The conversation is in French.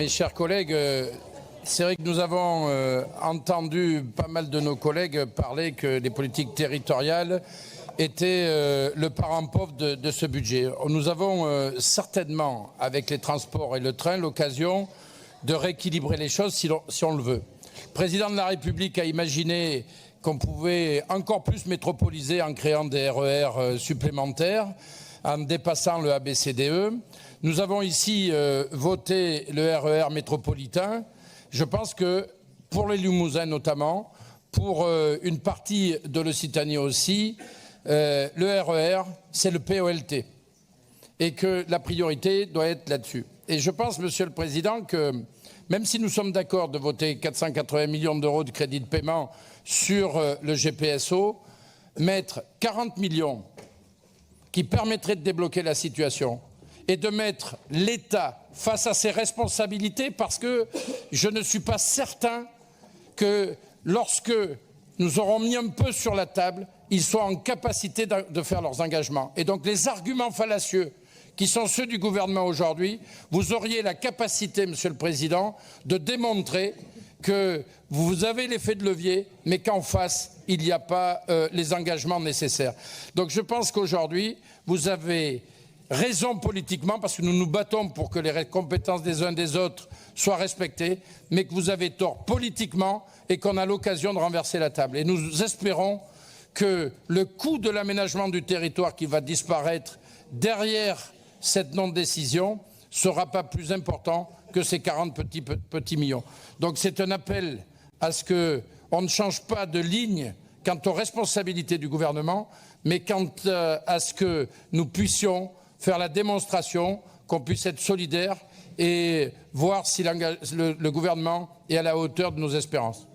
Mes chers collègues, c'est vrai que nous avons entendu pas mal de nos collègues parler que les politiques territoriales étaient le parent pauvre de ce budget. Nous avons certainement, avec les transports et le train, l'occasion de rééquilibrer les choses si on le veut. Le président de la République a imaginé qu'on pouvait encore plus métropoliser en créant des RER supplémentaires, en dépassant le ABCDE. Nous avons ici voté le RER métropolitain. Je pense que pour les Limousins notamment, pour une partie de l'Occitanie aussi, le RER, c'est le POLT. Et que la priorité doit être là-dessus. Et je pense, Monsieur le Président, que même si nous sommes d'accord de voter 480 millions d'euros de crédit de paiement sur le GPSO, mettre 40 millions qui permettraient de débloquer la situation et de mettre l'État face à ses responsabilités, parce que je ne suis pas certain que lorsque nous aurons mis un peu sur la table, ils soient en capacité de faire leurs engagements. Et donc les arguments fallacieux qui sont ceux du gouvernement aujourd'hui, vous auriez la capacité, Monsieur le Président, de démontrer que vous avez l'effet de levier, mais qu'en face, il n'y a pas les engagements nécessaires. Donc je pense qu'aujourd'hui, vous avez raison politiquement, parce que nous nous battons pour que les compétences des uns des autres soient respectées, mais que vous avez tort politiquement et qu'on a l'occasion de renverser la table. Et nous espérons que le coût de l'aménagement du territoire qui va disparaître derrière cette non-décision ne sera pas plus important que ces 40 petits millions. Donc c'est un appel à ce qu'on ne change pas de ligne quant aux responsabilités du gouvernement, mais quant à ce que nous puissions faire la démonstration qu'on puisse être solidaire et voir si le gouvernement est à la hauteur de nos espérances.